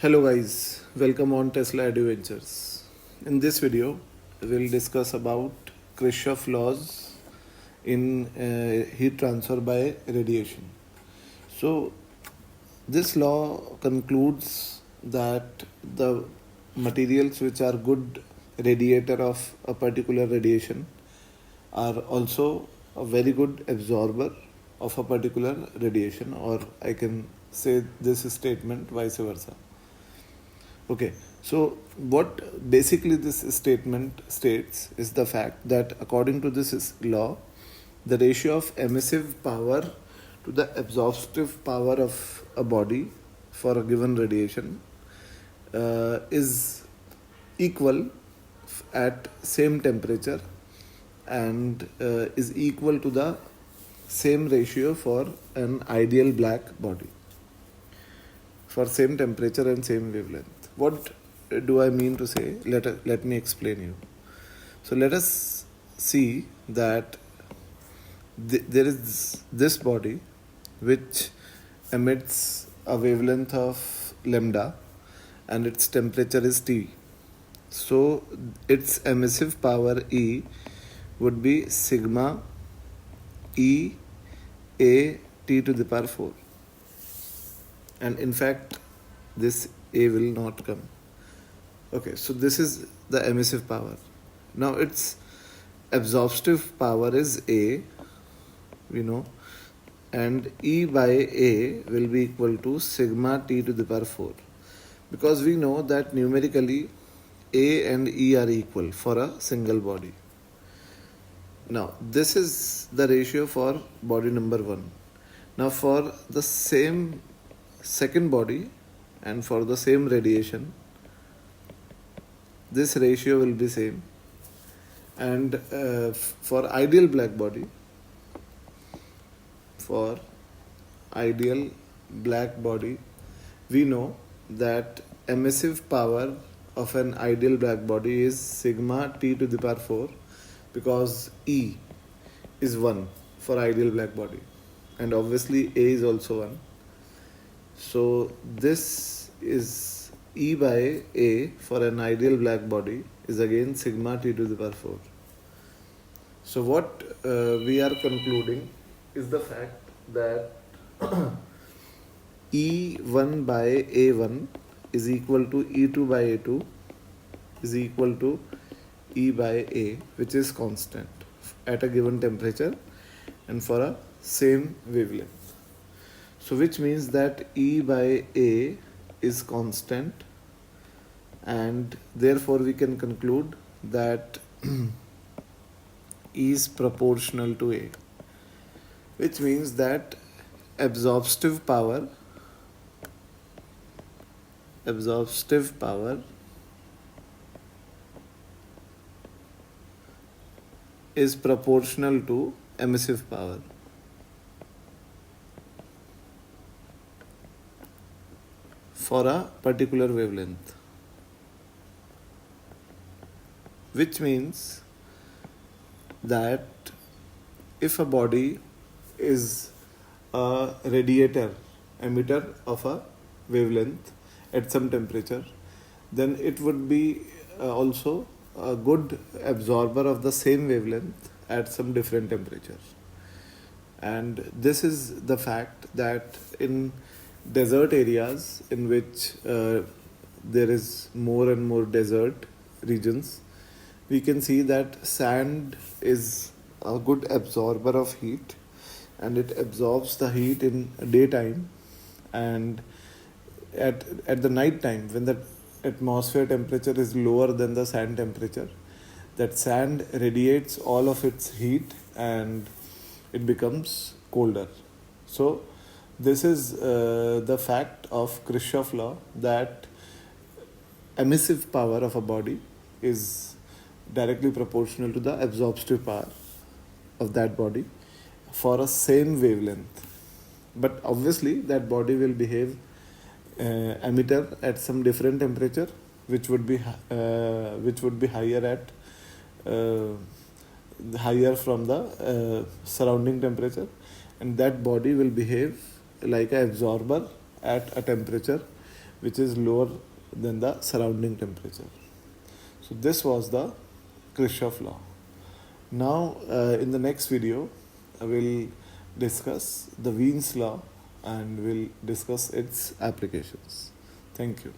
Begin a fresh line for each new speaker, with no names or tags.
Hello guys, welcome on Tesla Adventures. In this video, we'll discuss about Kirchhoff laws in heat transfer by radiation. So, this law concludes that the materials which are good radiator of a particular radiation are also a very good absorber of a particular radiation, or I can say this statement vice versa. Okay, so what basically this statement states is the fact that according to this law, the ratio of emissive power to the absorptive power of a body for a given radiation is equal at same temperature and is equal to the same ratio for an ideal black body for same temperature and same wavelength. What do I mean to say? Let me explain you. So let us see that there is this body which emits a wavelength of lambda and its temperature is T. So its emissive power E would be sigma E A T to the power 4. And in fact, this A will not come. Okay, so this is the emissive power. Now its absorptive power is A, we know, and E by A will be equal to sigma T to the power 4. Because we know that numerically A and E are equal for a single body. Now this is the ratio for body number 1. Now for the same second body and for the same radiation, this ratio will be same. And for ideal black body, we know that emissive power of an ideal black body is sigma T to the power 4 because E is 1 for ideal black body and obviously A is also 1. So this is E by A for an ideal black body is again sigma T to the power 4. So what we are concluding is the fact that E1 by A1 is equal to E2 by A2 is equal to E by A, which is constant at a given temperature and for a same wavelength. So which means that E by A is constant and therefore we can conclude that E is proportional to A, which means that absorptive power is proportional to emissive power. For a particular wavelength, which means that if a body is a radiator emitter of a wavelength at some temperature, then it would be also a good absorber of the same wavelength at some different temperatures. And this is the fact that in desert areas in which there is more and more desert regions, we can see that sand is a good absorber of heat and it absorbs the heat in daytime, and at the night time when the atmosphere temperature is lower than the sand temperature, that sand radiates all of its heat and it becomes colder. So this is the fact of Kirchhoff law, that emissive power of a body is directly proportional to the absorptive power of that body for a same wavelength. But obviously that body will behave emitter at some different temperature, which would be higher at higher from the surrounding temperature, and that body will behave like an absorber at a temperature which is lower than the surrounding temperature. So this was the Kirchhoff law. Now in the next video I will discuss the Wien's law and will discuss its applications. Thank you.